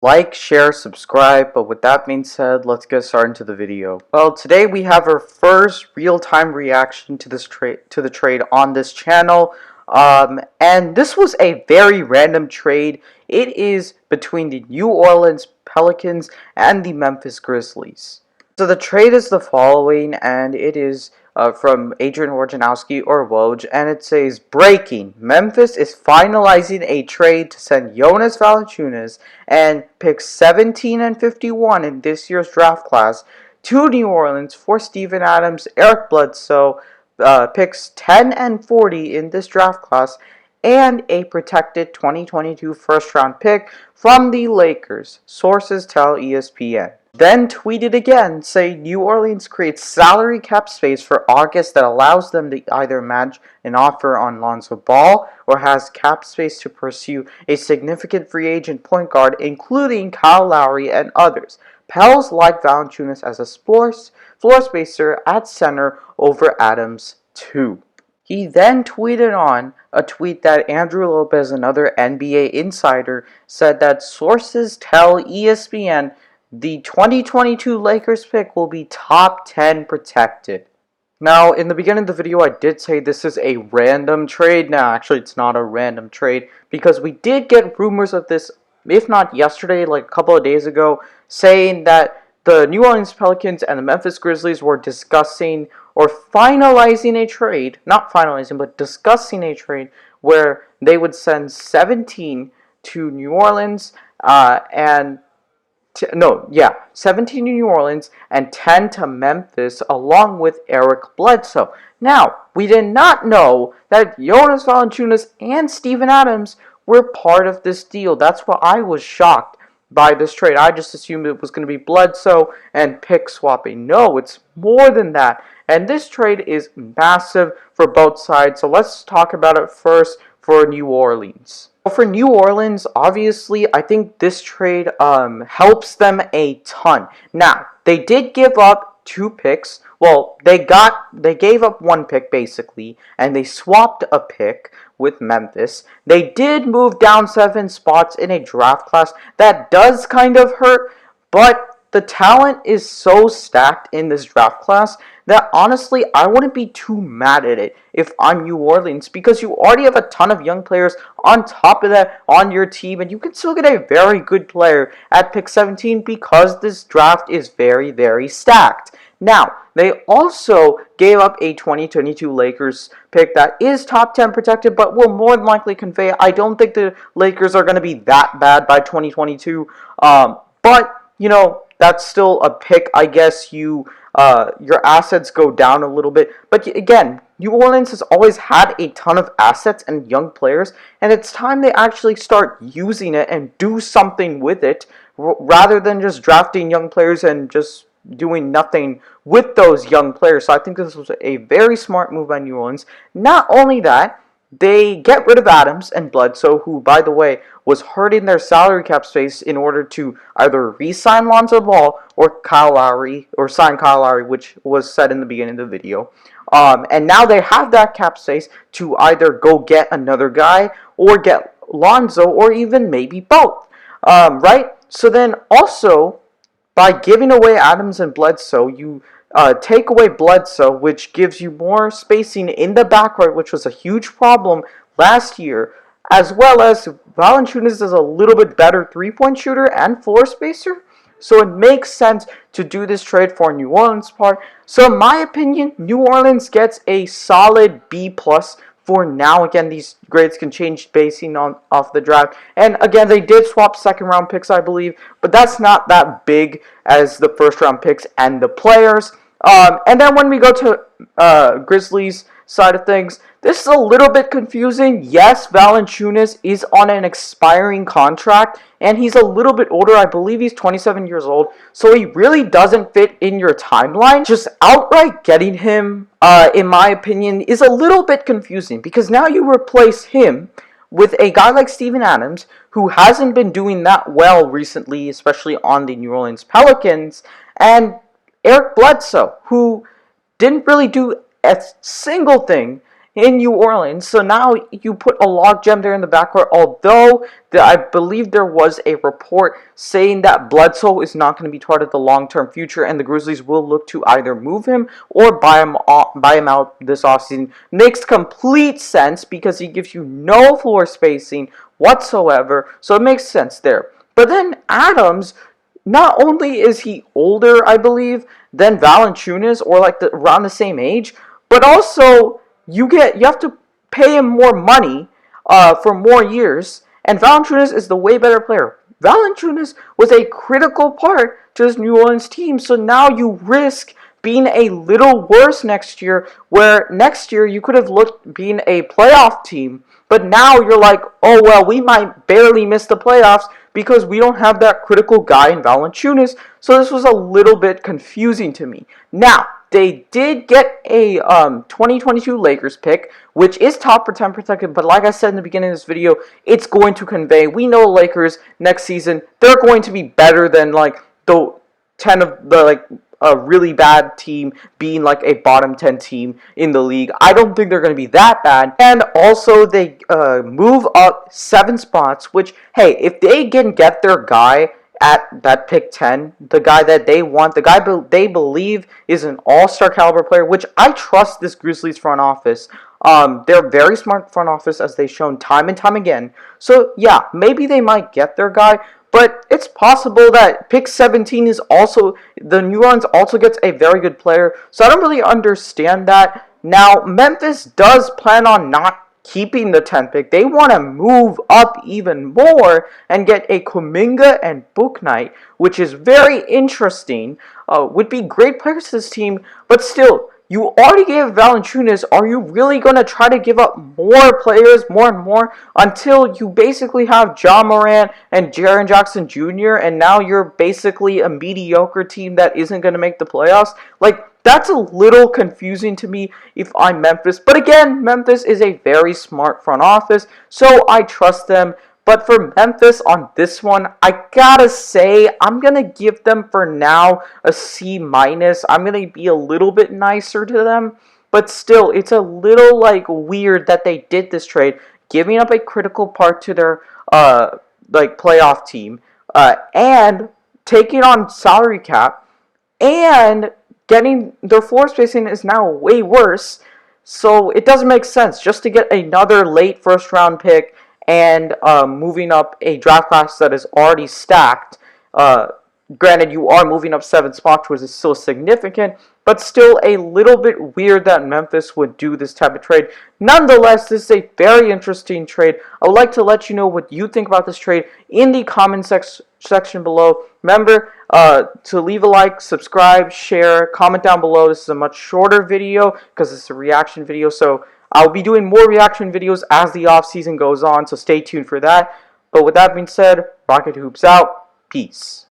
Like, share, subscribe, but with that being said, let's get started into the video. Well, today we have our first real-time reaction to the trade on this channel. And this was a very random trade. It is between the New Orleans Pelicans and the Memphis Grizzlies. So the trade is the following, and it is from Adrian Wojnarowski or Woj, and it says, breaking, Memphis is finalizing a trade to send Jonas Valanciunas and picks 17 and 51 in this year's draft class to New Orleans for Steven Adams, Eric Bledsoe, picks 10 and 40 in this draft class, and a protected 2022 first-round pick from the Lakers, sources tell ESPN. Then tweeted again, saying New Orleans creates salary cap space for August that allows them to either match an offer on Lonzo Ball or has cap space to pursue a significant free agent point guard, including Kyle Lowry and others. Pels like Valanciunas as a floor spacer at center over Adams too. He then tweeted on a tweet that Andrew Lopez, another NBA insider, said that sources tell ESPN the 2022 Lakers pick will be top 10 protected. Now, in the beginning of the video, I did say this is a random trade. Now, actually, it's not a random trade because we did get rumors of this, if not yesterday, like a couple of days ago, saying that the New Orleans Pelicans and the Memphis Grizzlies were discussing or finalizing a trade, not finalizing, but discussing a trade where they would send 17 to New Orleans 17 to New Orleans and 10 to Memphis, along with Eric Bledsoe. Now, we did not know that Jonas Valanciunas and Steven Adams were part of this deal. That's why I was shocked by this trade. I just assumed it was going to be Bledsoe and pick swapping. No, it's more than that. And this trade is massive for both sides. So let's talk about it first for New Orleans. For New Orleans, obviously, I think this trade helps them a ton. Now, they did give up 2 picks. Well, they gave up 1 pick basically, and they swapped a pick with Memphis. They did move down 7 spots in a draft class. That does kind of hurt, but the talent is so stacked in this draft class that honestly, I wouldn't be too mad at it if I'm New Orleans, because you already have a ton of young players on top of that on your team, and you can still get a very good player at pick 17 because this draft is very, very stacked. Now, they also gave up a 2022 Lakers pick that is top 10 protected, but will more than likely convey. I don't think the Lakers are going to be that bad by 2022, but, you know, that's still a pick. I guess your assets go down a little bit. But again, New Orleans has always had a ton of assets and young players, and it's time they actually start using it and do something with it rather than just drafting young players and just doing nothing with those young players. So I think this was a very smart move by New Orleans. Not only that, they get rid of Adams and Bledsoe, who, by the way, was hurting their salary cap space in order to either re-sign Lonzo Ball or Kyle Lowry, or sign Kyle Lowry, which was said in the beginning of the video. And now they have that cap space to either go get another guy or get Lonzo, or even maybe both. Right? So then also, by giving away Adams and Bledsoe, you take away Bledsoe, which gives you more spacing in the backcourt, which was a huge problem last year, as well as Valanciunas is a little bit better three-point shooter and floor spacer. So it makes sense to do this trade for New Orleans' part. So in my opinion, New Orleans gets a solid B+ for now. Again, these grades can change basing off the draft. And again, they did swap second-round picks, I believe, but that's not that big as the first-round picks and the players. And then when we go to Grizzlies side of things, this is a little bit confusing. Yes, Valanciunas is on an expiring contract, and he's a little bit older. I believe he's 27 years old, so he really doesn't fit in your timeline. Just outright getting him, in my opinion, is a little bit confusing, because now you replace him with a guy like Steven Adams, who hasn't been doing that well recently, especially on the New Orleans Pelicans, and Eric Bledsoe, who didn't really do a single thing in New Orleans. So now you put a logjam there in the backcourt, although I believe there was a report saying that Bledsoe is not going to be part of the long-term future, and the Grizzlies will look to either move him or buy him out this offseason. Makes complete sense because he gives you no floor spacing whatsoever, so it makes sense there. But then Adams, not only is he older, I believe, than Valanciunas, or like around the same age, but also you have to pay him more money for more years, and Valanciunas is the way better player. Valanciunas was a critical part to this New Orleans team, so now you risk being a little worse next year, where next year you could have looked being a playoff team, but now you're like, oh well, we might barely miss the playoffs because we don't have that critical guy in Valanciunas. So this was a little bit confusing to me. Now, they did get a 2022 Lakers pick, which is top for 10 protected, but like I said in the beginning of this video, it's going to convey. We know Lakers next season, they're going to be better than like the 10 of the like a really bad team being like a bottom 10 team in the league. I don't think they're going to be that bad. And also they move up 7 spots, which, hey, if they can get their guy at that pick 10, the guy that they want, the guy they believe is an all-star caliber player, which I trust this Grizzlies front office. They're very smart front office, as they've shown time and time again. So yeah, maybe they might get their guy, but it's possible that pick 17 is also, the New Orleans also gets a very good player. So I don't really understand that. Now, Memphis does plan on not keeping the 10th pick. They want to move up even more and get a Kuminga and Bouknight, which is very interesting. Would be great players to this team, but still, you already gave Valanciunas. Are you really going to try to give up more players, more and more, until you basically have Ja Morant and Jaren Jackson Jr., and now you're basically a mediocre team that isn't going to make the playoffs? Like, that's a little confusing to me if I'm Memphis. But again, Memphis is a very smart front office, so I trust them. But for Memphis on this one, I gotta say, I'm going to give them for now a C-. I'm going to be a little bit nicer to them. But still, it's a little like weird that they did this trade, giving up a critical part to their like playoff team, and taking on salary cap, and getting their floor spacing is now way worse. So it doesn't make sense just to get another late first round pick and moving up a draft class that is already stacked. Granted, you are moving up 7 spots, which is still significant, but still a little bit weird that Memphis would do this type of trade. Nonetheless, this is a very interesting trade. I would like to let you know what you think about this trade in the comment section below. Remember to leave a like, subscribe, share, comment down below. This is a much shorter video because it's a reaction video, so I'll be doing more reaction videos as the offseason goes on, so stay tuned for that. But with that being said, Rocket Hoops out. Peace.